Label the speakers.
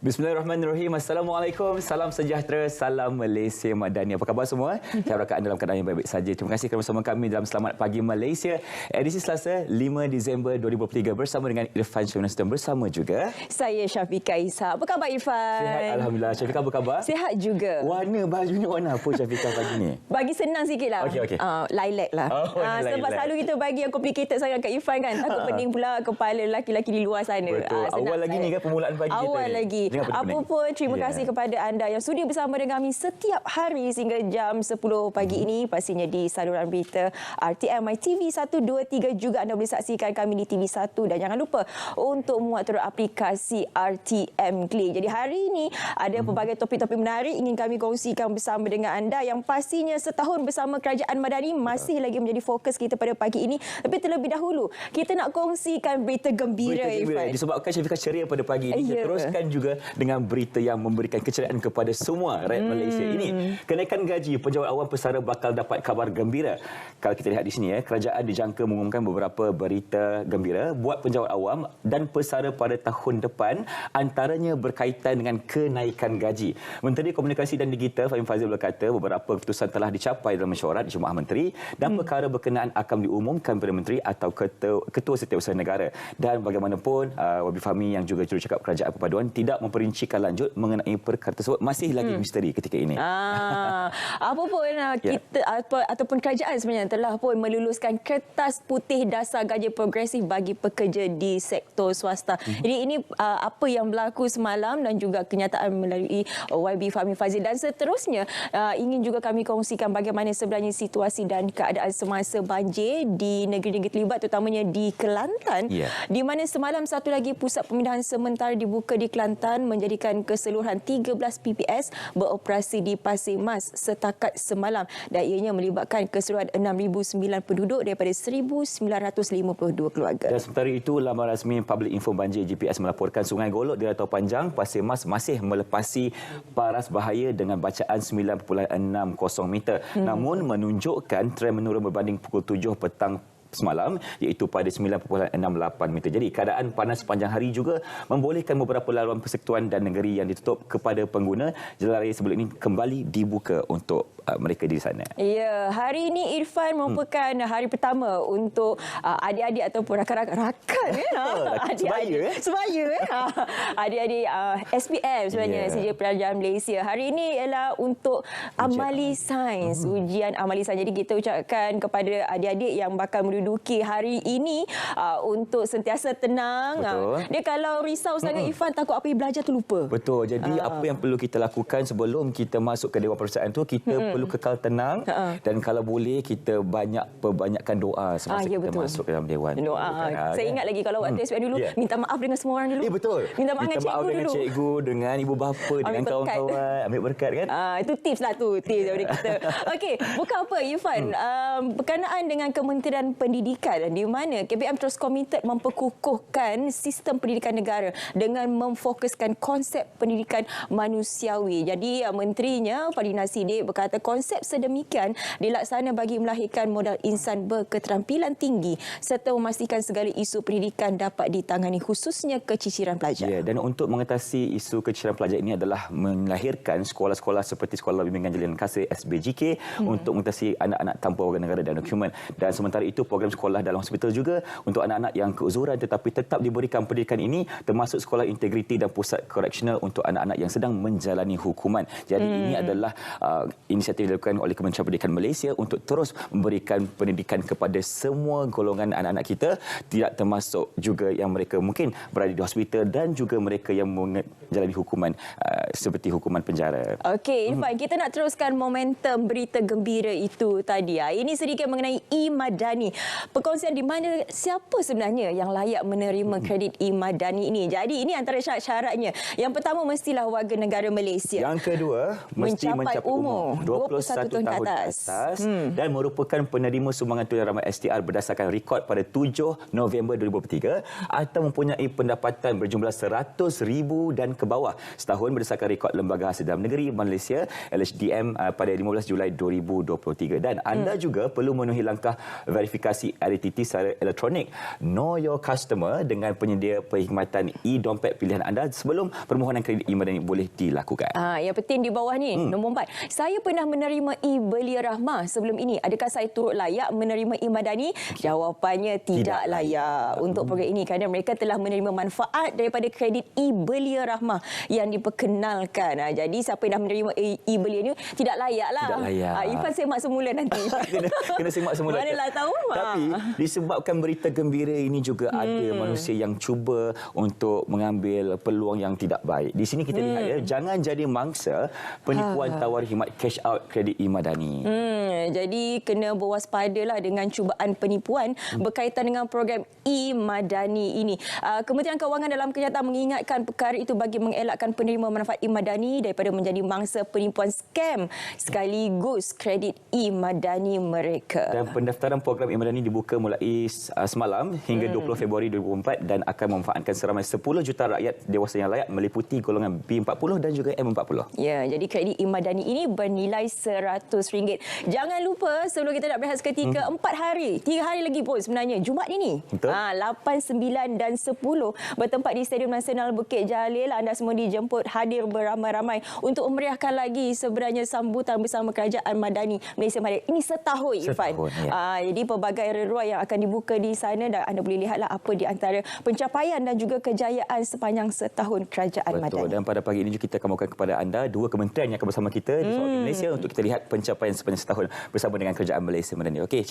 Speaker 1: Bismillahirrahmanirrahim. Assalamualaikum. Salam sejahtera. Salam Malaysia Madani. Apa khabar semua? Saya harapkan anda dalam keadaan yang baik-baik saja. Terima kasih kerana bersama kami dalam Selamat Pagi Malaysia. Edisi Selasa 5 Disember 2023 bersama dengan Irfan Syamnas dan bersama juga
Speaker 2: saya Syafiqah Isa. Apa khabar Irfan?
Speaker 1: Sihat Alhamdulillah. Syafiqah apa khabar?
Speaker 2: Sihat juga.
Speaker 1: Warna bajunya warna apa Syafiqah pagi ni?
Speaker 2: Bagi senang sikitlah.
Speaker 1: Okey.
Speaker 2: Lilac lah. Sebab selalu kita bagi yang complicated sangat kat Irfan kan. Takut pening pula kepala lelaki-lelaki di luar sana.
Speaker 1: Betul. Awal lagi ni kan permulaan pagi kita.
Speaker 2: Awal lagi. Apa pun terima kasih kepada anda yang sudi bersama dengan kami setiap hari sehingga jam 10 pagi ini. Pastinya di saluran berita RTM MyTV 123 juga anda boleh saksikan kami di TV1 dan jangan lupa untuk muat turun aplikasi RTM Klik. Jadi hari ini ada pelbagai topik-topik menarik ingin kami kongsikan bersama dengan anda yang pastinya setahun bersama Kerajaan Madani masih lagi menjadi fokus kita pada pagi ini. Tapi terlebih dahulu kita nak kongsikan berita gembira.
Speaker 1: Disebabkan Syafiqah ceria pada pagi ini, kita teruskan juga dengan berita yang memberikan keceriaan kepada semua rakyat Malaysia. Ini kenaikan gaji penjawat awam pesara bakal dapat kabar gembira. Kalau kita lihat di sini kerajaan dijangka mengumumkan beberapa berita gembira buat penjawat awam dan pesara pada tahun depan, antaranya berkaitan dengan kenaikan gaji. Menteri Komunikasi dan Digital Fahim Fadzil berkata beberapa keputusan telah dicapai dalam mesyuarat Jemaah Menteri dan perkara berkenaan akan diumumkan kepada menteri atau ketua Setiausaha Negara. Dan bagaimanapun Wabi Fahmi yang juga jurucakap Kerajaan Perpaduan tidak memperincikan lanjut mengenai perkara tersebut, masih lagi misteri ketika ini.
Speaker 2: Apa pun kita ataupun kerajaan sebenarnya telah pun meluluskan kertas putih dasar gaji progresif bagi pekerja di sektor swasta. Jadi ini apa yang berlaku semalam dan juga kenyataan melalui YB Fahmi Fadzil dan seterusnya ingin juga kami kongsikan bagaimana sebenarnya situasi dan keadaan semasa banjir di negeri-negeri terlibat terutamanya di Kelantan, di mana semalam satu lagi pusat pemindahan sementara dibuka di Kelantan menjadikan keseluruhan 13 PPS beroperasi di Pasir Mas setakat semalam dan ianya melibatkan keseluruhan 6,009 penduduk daripada 1,952 keluarga.
Speaker 1: Dan sementara itu, laman rasmi Public Info Banjir GPS melaporkan Sungai Golok di Ratau Panjang, Pasir Mas masih melepasi paras bahaya dengan bacaan 9.60 meter. Namun menunjukkan tren menurun berbanding pukul 7 petang semalam iaitu pada 9.68 meter. Jadi keadaan panas sepanjang hari juga membolehkan beberapa laluan persekutuan dan negeri yang ditutup kepada pengguna jalan raya sebelum ini kembali dibuka untuk mereka di sana.
Speaker 2: Ya, hari ini Irfan merupakan hari pertama untuk adik-adik ataupun rakan-rakan sebaya adik-adik SPM sebenarnya Sijil Pelajaran Malaysia. Hari ini ialah untuk amali sains, ujian amali sains. Jadi kita ucapkan kepada adik-adik yang bakal menduduki hari ini untuk sentiasa tenang. Dia kalau risau sangat Irfan takut apa yang belajar tu lupa.
Speaker 1: Betul. Jadi apa yang perlu kita lakukan sebelum kita masuk ke Dewan Persatuan tu, kita perlu kekal tenang dan kalau boleh kita perbanyakkan doa semasa kita masuk ke dalam dewan.
Speaker 2: Saya ingat lagi kalau waktu SPM dulu minta maaf dengan semua orang dulu.
Speaker 1: Betul.
Speaker 2: Minta maaf dengan
Speaker 1: cikgu, dengan ibu bapa, dengan kawan-kawan, ambil berkat kan.
Speaker 2: Itu tips lah tu, tips daripada kita. Okey, bukan apa Irfan, berkenaan dengan Kementerian Pendidikan di mana KPM terus komited memperkukuhkan sistem pendidikan negara dengan memfokuskan konsep pendidikan manusiawi. Jadi menterinya Fadhina Siddiq berkata konsep sedemikian dilaksana bagi melahirkan modal insan berketerampilan tinggi serta memastikan segala isu pendidikan dapat ditangani khususnya keciciran pelajar.
Speaker 1: Ya, dan untuk mengatasi isu keciciran pelajar ini adalah melahirkan sekolah-sekolah seperti Sekolah Bimbingan Jalinan Kasih SBJK untuk mengatasi anak-anak tanpa warga negara dan dokumen. Dan sementara itu program sekolah dalam hospital juga untuk anak-anak yang keuzuran tetapi tetap diberikan pendidikan ini, termasuk sekolah integriti dan pusat koreksional untuk anak-anak yang sedang menjalani hukuman. Jadi ini adalah inisiatif dilakukan oleh Kementerian Pendidikan Malaysia untuk terus memberikan pendidikan kepada semua golongan anak-anak kita, tidak termasuk juga yang mereka mungkin berada di hospital dan juga mereka yang menjalani hukuman seperti hukuman penjara.
Speaker 2: Okey, Irfan, kita nak teruskan momentum berita gembira itu tadi. Ini sedikit mengenai e-Madani. Perkongsian di mana siapa sebenarnya yang layak menerima kredit e-Madani ini. Jadi ini antara syarat-syaratnya. Yang pertama mestilah warga negara Malaysia.
Speaker 1: Yang kedua mesti mencapai umur 21 tahun ke atas dan merupakan penerima sumbangan tunai ramai STR berdasarkan rekod pada 7 November 2023 atau mempunyai pendapatan berjumlah 100,000 dan ke bawah setahun berdasarkan rekod Lembaga Hasil Dalam Negeri Malaysia LHDM pada 15 Julai 2023. Dan anda juga perlu memenuhi langkah verifikasi aplikasi identiti secara elektronik. Know your customer dengan penyedia perkhidmatan e-dompet pilihan anda sebelum permohonan kredit e-Madani boleh dilakukan.
Speaker 2: Yang penting di bawah ni, nombor 4. Saya pernah menerima e-Belia Rahmah sebelum ini. Adakah saya turut layak menerima e-Madani? Jawapannya tidak layak untuk program ini kerana mereka telah menerima manfaat daripada kredit e-Belia Rahmah yang diperkenalkan. Jadi siapa yang dah menerima e-Belia ni tidak layak lah.
Speaker 1: Tidak layak.
Speaker 2: Irfan semak semula nanti.
Speaker 1: kena semak semula.
Speaker 2: Manalah tahu.
Speaker 1: Tapi disebabkan berita gembira ini juga ada manusia yang cuba untuk mengambil peluang yang tidak baik. Di sini kita lihat ya, jangan jadi mangsa penipuan tawar khidmat cash out kredit e-Madani.
Speaker 2: Jadi kena berwaspadalah dengan cubaan penipuan berkaitan dengan program e-Madani ini. Kementerian Kewangan dalam kenyataan mengingatkan perkara itu bagi mengelakkan penerima manfaat e-Madani daripada menjadi mangsa penipuan scam sekaligus kredit e-Madani mereka.
Speaker 1: Dan pendaftaran program e-Madani dibuka mulai semalam hingga 20 Februari 2024 dan akan memanfaatkan seramai 10 juta rakyat dewasa yang layak meliputi golongan B40 dan juga M40.
Speaker 2: Ya, jadi kredit e-Madani ini bernilai RM100. Jangan lupa sebelum kita nak berehat seketika, 4 hari, 3 hari lagi pun sebenarnya Jumaat ini.
Speaker 1: Betul.
Speaker 2: 8, 9 dan 10 bertempat di Stadium Nasional Bukit Jalil. Anda semua dijemput hadir beramai-ramai untuk memeriahkan lagi sebenarnya sambutan bersama Kerajaan Madani Malaysia Madani. Ini setahun, Irfan. Jadi pelbagai ruang yang akan dibuka di sana dan anda boleh lihatlah apa di antara pencapaian dan juga kejayaan sepanjang setahun Kerajaan Madani.
Speaker 1: Betul. Dan pada pagi ini juga kita akan bawakan kepada anda 2 kementerian yang akan bersama kita di Malaysia untuk kita lihat pencapaian sepanjang setahun bersama dengan Kerajaan Malaysia Madani. Okey,